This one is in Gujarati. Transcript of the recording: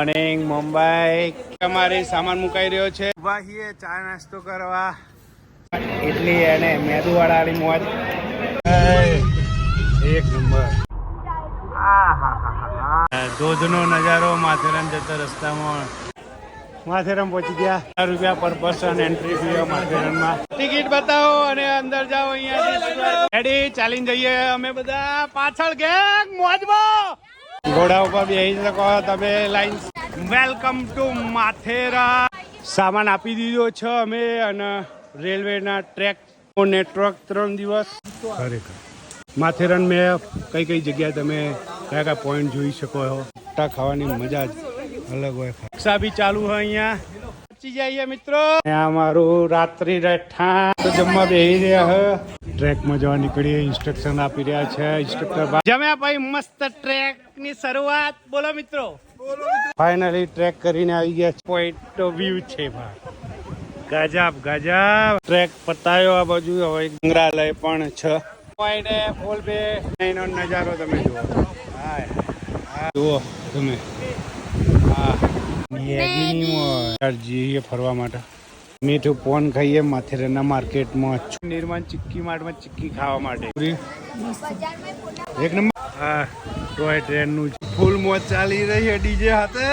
મોર્નિંગ મુંબઈ અમારે સામાન મુકાઈ રહ્યો છે. વાહીએ ચા નાસ્તો કરવા ઇડલી અને મેદુ વાળાની મોજ એક નંબર. ધોધનો નજારો માથેરાન જતા રસ્તામાં. માથેરાન પહોંચી ગયા. ₹10 પર પર્સન એન્ટ્રી ફી માથેરાનમાં. ટિકિટ બતાવો અને અંદર જાઓ. અહીંયા રેડી ચાલીને જઈએ અમે બધા પાછળ ગેંગ મોજમાં. ઘોડા ઉપર બેસી શકો તમે લાઈન. Welcome to Matheran. સામાન આપી દીધો છે અમે અને રેલવેના ટ્રેક નેટવર્ક 3 દિવસ ખરેખર. માથેરાન મેં કઈ કઈ જગ્યાએ તમે કયા કયા પોઈન્ટ જોઈ શકો છો. ટા ખાવાની મજા જ અલગ હોય. રિક્ષા બી ચાલુ હોય અહીંયા. પહોંચી જઈએ મિત્રો. અમારું રાત્રિ રહેઠાણ તો જમવા બેસી રહ્યા હ. ટ્રેકમાં જવા નીકળીએ. ઇન્સ્ટ્રક્શન આપી રહ્યા છે ઇન્સ્ટ્રક્ટર. જમ્યા ભાઈ મસ્ત ટ્રેક ની શરૂઆત. બોલો મિત્રો. ફાઇનલી ટ્રેક કરીને આવી ગયા. પોઈન્ટ વ્યૂ છે ભાઈ. ગજબ ગજબ. ટ્રેક પતાયો. આ બાજુ હવે સંગ્રહાલય પણ છે. ફૂલ બે એનો નજારો તમે જુઓ. જુઓ તમે. જઈએ ફરવા માટે. મીઠું પોન ખાઈએ માથેરાનના માર્કેટમાં. નિર્માણ ચીક્કી માર્ટમાં ચીક્કી ખાવા માટે. એક નંબર. હા ટોય ટ્રેન નું ફૂલ મોજ ચાલી રહી છે ડીજે હાથે.